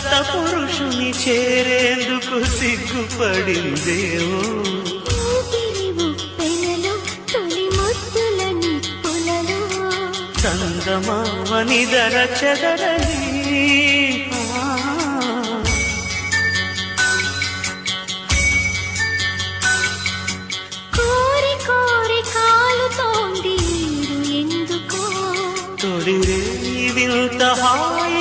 గత పురుషుని చేరేందుకు సిగ్గుపడిందేమో. ఊపిరి ఉప్పెనలో తొలి ముద్దుల నిప్పులలో చందమామ నిదర చెదరని కోరి కోరి కాలుతోంది నీరు ఎందుకో. తొలిరే వింత హాయి